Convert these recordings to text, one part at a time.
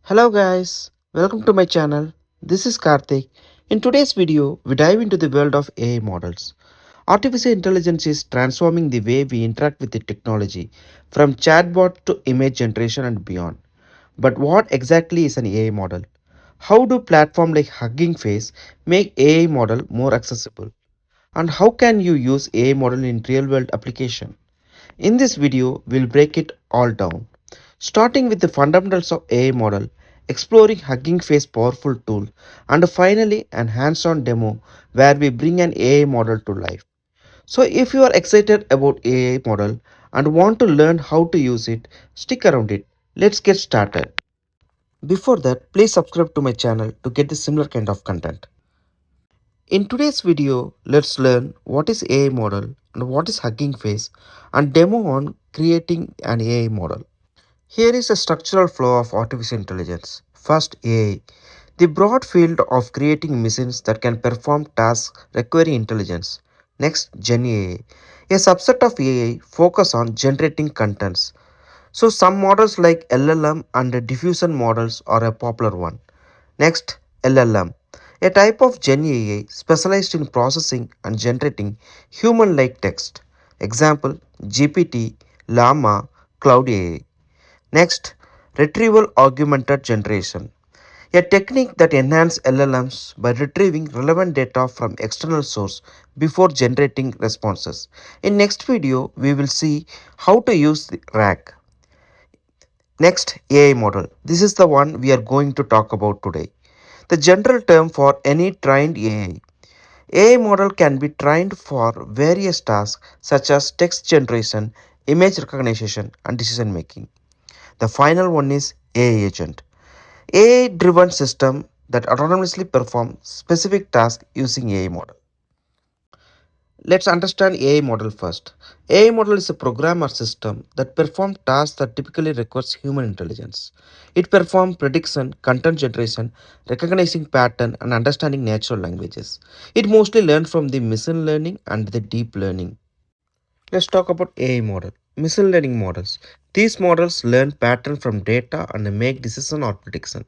Hello guys, welcome to my channel. This is Karthik. In today's video, we dive into the world of AI models. Artificial intelligence is transforming the way we interact with the technology, from chatbot to image generation and beyond. But what exactly is an AI model? How do platforms like Hugging Face make AI model more accessible? And how can you use AI model in real world application? In this video, we'll break it all down, starting with the fundamentals of AI model, exploring Hugging Face powerful tool, and finally an hands-on demo where we bring an AI model to life. So if you are excited about AI model and want to learn how to use it, stick around it. Let's get started. Before that, please subscribe to my channel to get the similar kind of content. In today's video, let's learn what is AI model and what is Hugging Face and demo on creating an AI model. Here is a structural flow of artificial intelligence. First, AI, the broad field of creating machines that can perform tasks requiring intelligence. Next, Gen AI, a subset of AI focus on generating contents. So some models like LLM and diffusion models are a popular one. Next, LLM, a type of Gen AI specialized in processing and generating human-like text. Example, GPT, Llama, Cloud AI. Next, retrieval augmented generation, a technique that enhances LLMs by retrieving relevant data from external source before generating responses. In next video, we will see how to use the RAG. Next, AI model. This is the one we are going to talk about today. The general term for any trained AI. AI model can be trained for various tasks such as text generation, image recognition, and decision making. The final one is AI agent, AI driven system that autonomously perform specific tasks using AI model. Let's understand AI model first. AI model is a program or system that performs tasks that typically requires human intelligence. It performs prediction, content generation, recognizing pattern, and understanding natural languages. It mostly learns from the machine learning and the deep learning. Let's talk about AI model. Machine learning models. These models learn pattern from data and make decision or prediction.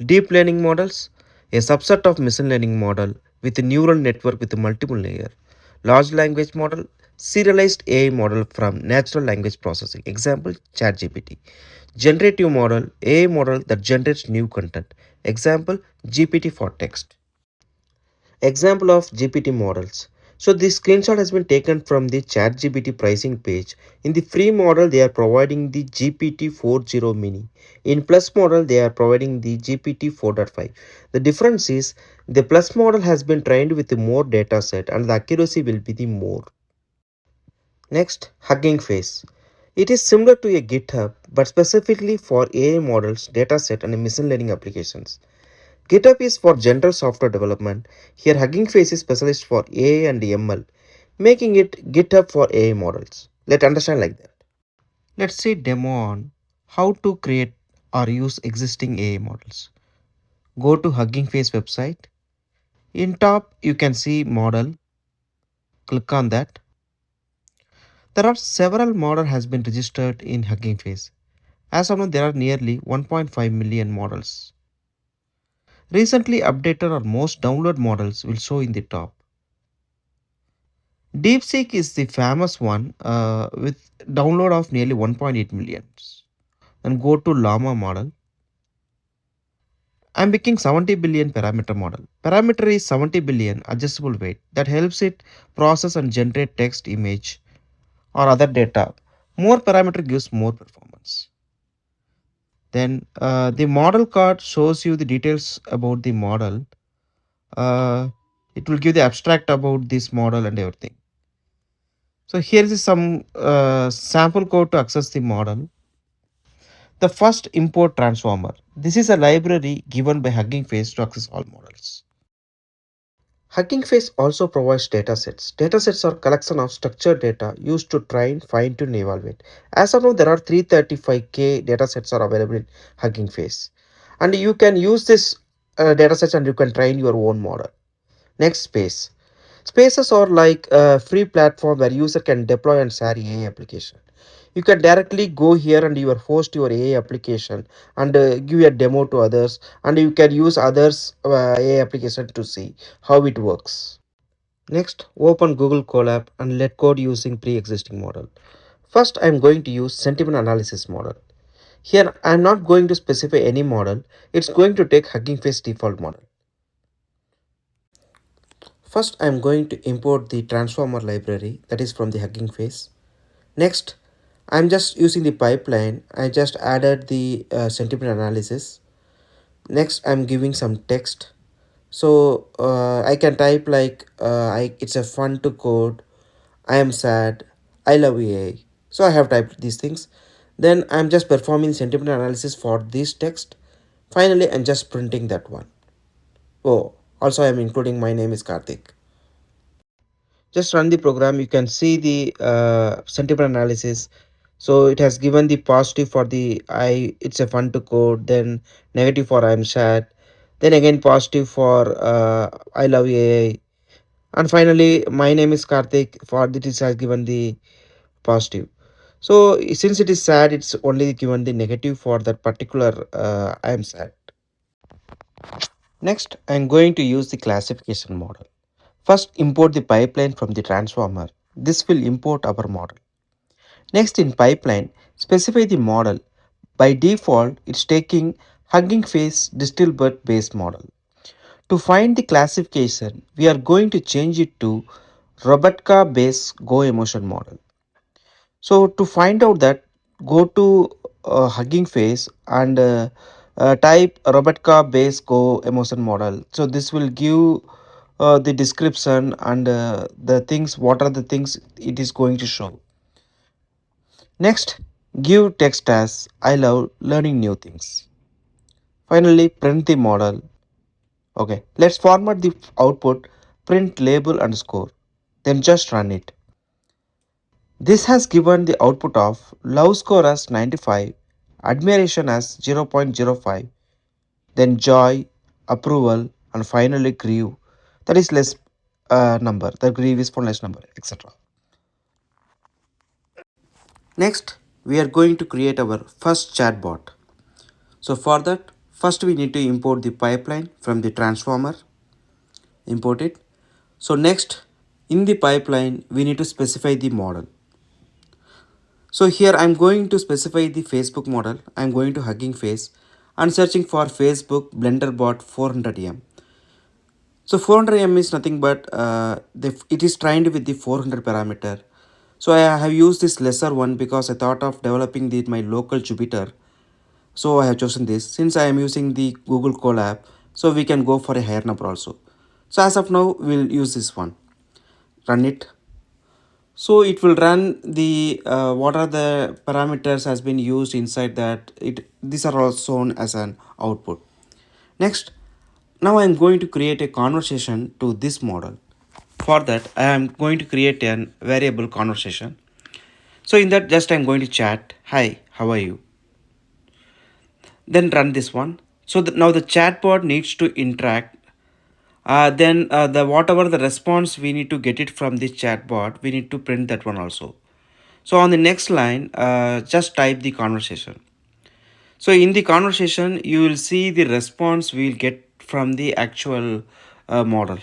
Deep learning models, a subset of machine learning model with a neural network with a multiple layer. Large language model, serialized AI model from natural language processing. Example, ChatGPT. Generative model, AI model that generates new content. Example, GPT for text. Example of GPT models. So this screenshot has been taken from the ChatGPT pricing page. In the free model, they are providing the GPT-40 mini. In plus model, they are providing the GPT 4.5. The difference is the plus model has been trained with more data set and the accuracy will be the more. Next, Hugging Face. It is similar to a GitHub but specifically for AI models, dataset and machine learning applications. GitHub is for general software development. Here Hugging Face is specialist for AI and ML, making it GitHub for AI models. Let's understand like that. Let's see demo on how to create or use existing AI models. Go to Hugging Face website. In top you can see model. Click on that. There are several models has been registered in Hugging Face. As of now there are nearly 1.5 million models. Recently updated or most downloaded models will show in the top. DeepSeek is the famous one with download of nearly 1.8 million. And go to Llama model. I'm picking 70 billion parameter model. Parameter is 70 billion adjustable weight that helps it process and generate text, image, or other data. More parameter gives more performance. Then the model card shows you the details about the model. It will give the abstract about this model and everything. So here is some sample code to access the model. The first import transformer. This is a library given by Hugging Face to access all models. Hugging Face also provides datasets. Datasets are collection of structured data used to train, fine-tune, and evaluate. As of now, there are 335k datasets are available in Hugging Face, and you can use this datasets and you can train your own model. Next, Space. Spaces are like a free platform where user can deploy and share AI application. You can directly go here and you host your AI application and give a demo to others, and you can use others AI application to see how it works. Next, open Google Colab and let code using pre-existing model. First, I am going to use sentiment analysis model. Here, I am not going to specify any model. It's going to take Hugging Face default model. First, I am going to import the transformer library that is from the Hugging Face. Next, I am just using the pipeline. I just added the sentiment analysis. Next, I am giving some text. So I can type like it's a fun to code. I am sad. I love AI. So I have typed these things. Then I'm just performing sentiment analysis for this text. Finally, I'm just printing that one. Oh, also I'm including my name is Karthik. Just run the program. You can see the sentiment analysis. So it has given the positive for the I. It's a fun to code. Then negative for I'm sad. Then again positive for I love AI. And finally, my name is Karthik. For this has given the positive. So since it is sad, it's only given the negative for that particular I am sad. Next, I am going to use the classification model. First, import the pipeline from the transformer. This will import our model. Next, in pipeline, specify the model. By default, it's taking Hugging Face Distilbert base model. To find the classification, we are going to change it to Robotka base Go emotion model. So to find out that, go to Hugging Face and type Robotka base Go emotion model. So this will give the description and the things, what are the things it is going to show. Next, give text as I love learning new things. Finally, print the model. Okay, let's format the output, print label and score. Then just run it. This has given the output of love score as 95, admiration as 0.05, then joy, approval, and finally grief. That is less number. The grief is for less number, etc. Next, we are going to create our first chatbot. So for that, first we need to import the pipeline from the transformer. Import it. So next, in the pipeline, we need to specify the model. So here I'm going to specify the Facebook model. I'm going to Hugging Face and searching for Facebook Blender Bot 400M. So 400M is nothing but it is trained with the 400 parameter. So I have used this lesser one because I thought of developing my local Jupyter. So I have chosen this. Since I am using the Google Colab, so we can go for a higher number also. So as of now, we'll use this one. Run it. So it will run the what are the parameters has been used inside that. These are all shown as an output. Next, now I am going to create a conversation to this model. For that, I am going to create an variable conversation. So in that, just I am going to chat. Hi, how are you? Then run this one. So now the chatbot needs to interact. Then the whatever the response we need to get it from this chatbot, we need to print that one also. So on the next line, just type the conversation. So in the conversation, you will see the response we will get from the actual model.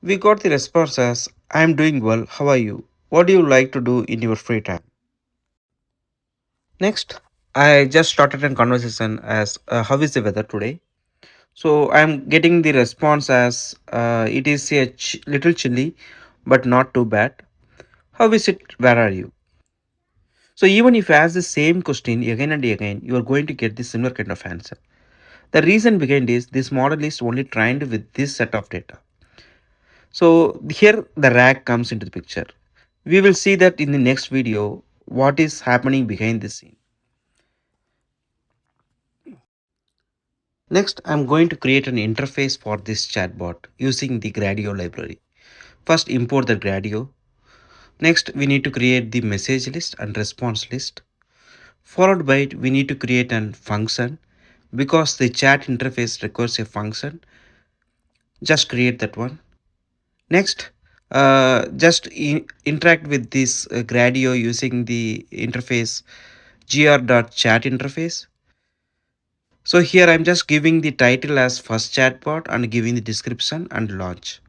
We got the response as I am doing well. How are you? What do you like to do in your free time? Next, I just started a conversation as how is the weather today? So I am getting the response as it is a little chilly, but not too bad. How is it? Where are you? So even if you ask the same question again and again, you are going to get the similar kind of answer. The reason behind is this model is only trained with this set of data. So here the RAG comes into the picture. We will see that in the next video what is happening behind the scene. Next, I'm going to create an interface for this chatbot using the Gradio library. First, import the Gradio. Next, we need to create the message list and response list. Followed by it, we need to create a function. Because the chat interface requires a function, just create that one. Next, Interact with this Gradio using the interface gr.chat interface. So here I'm just giving the title as first chatbot and giving the description and launch.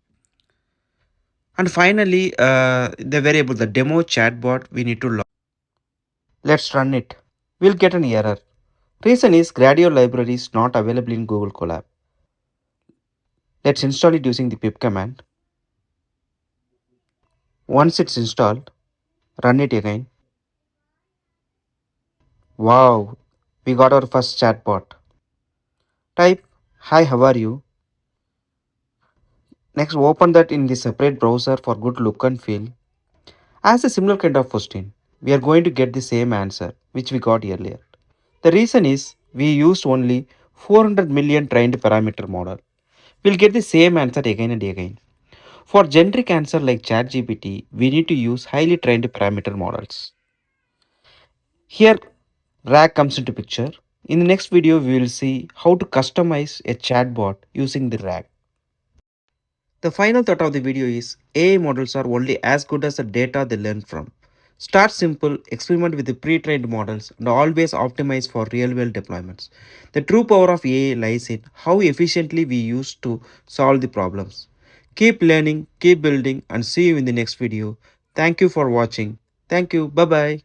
And finally, the variable, the demo chatbot, we need to launch. Let's run it. We'll get an error. Reason is Gradio library is not available in Google Colab. Let's install it using the pip command. Once it's installed, run it again. Wow, we got our first chatbot. Type, hi, how are you? Next, open that in the separate browser for good look and feel. As a similar kind of question, we are going to get the same answer which we got earlier. The reason is we used only 400 million trained parameter model. We'll get the same answer again and again. For generic answer like ChatGPT, we need to use highly trained parameter models. Here, RAG comes into picture. In the next video, we will see how to customize a chatbot using the RAG. The final thought of the video is AI models are only as good as the data they learn from. Start simple, experiment with the pre-trained models, and always optimize for real-world deployments. The true power of AI lies in how efficiently we use to solve the problems. Keep learning, keep building, and see you in the next video. Thank you for watching. Thank you. Bye-bye.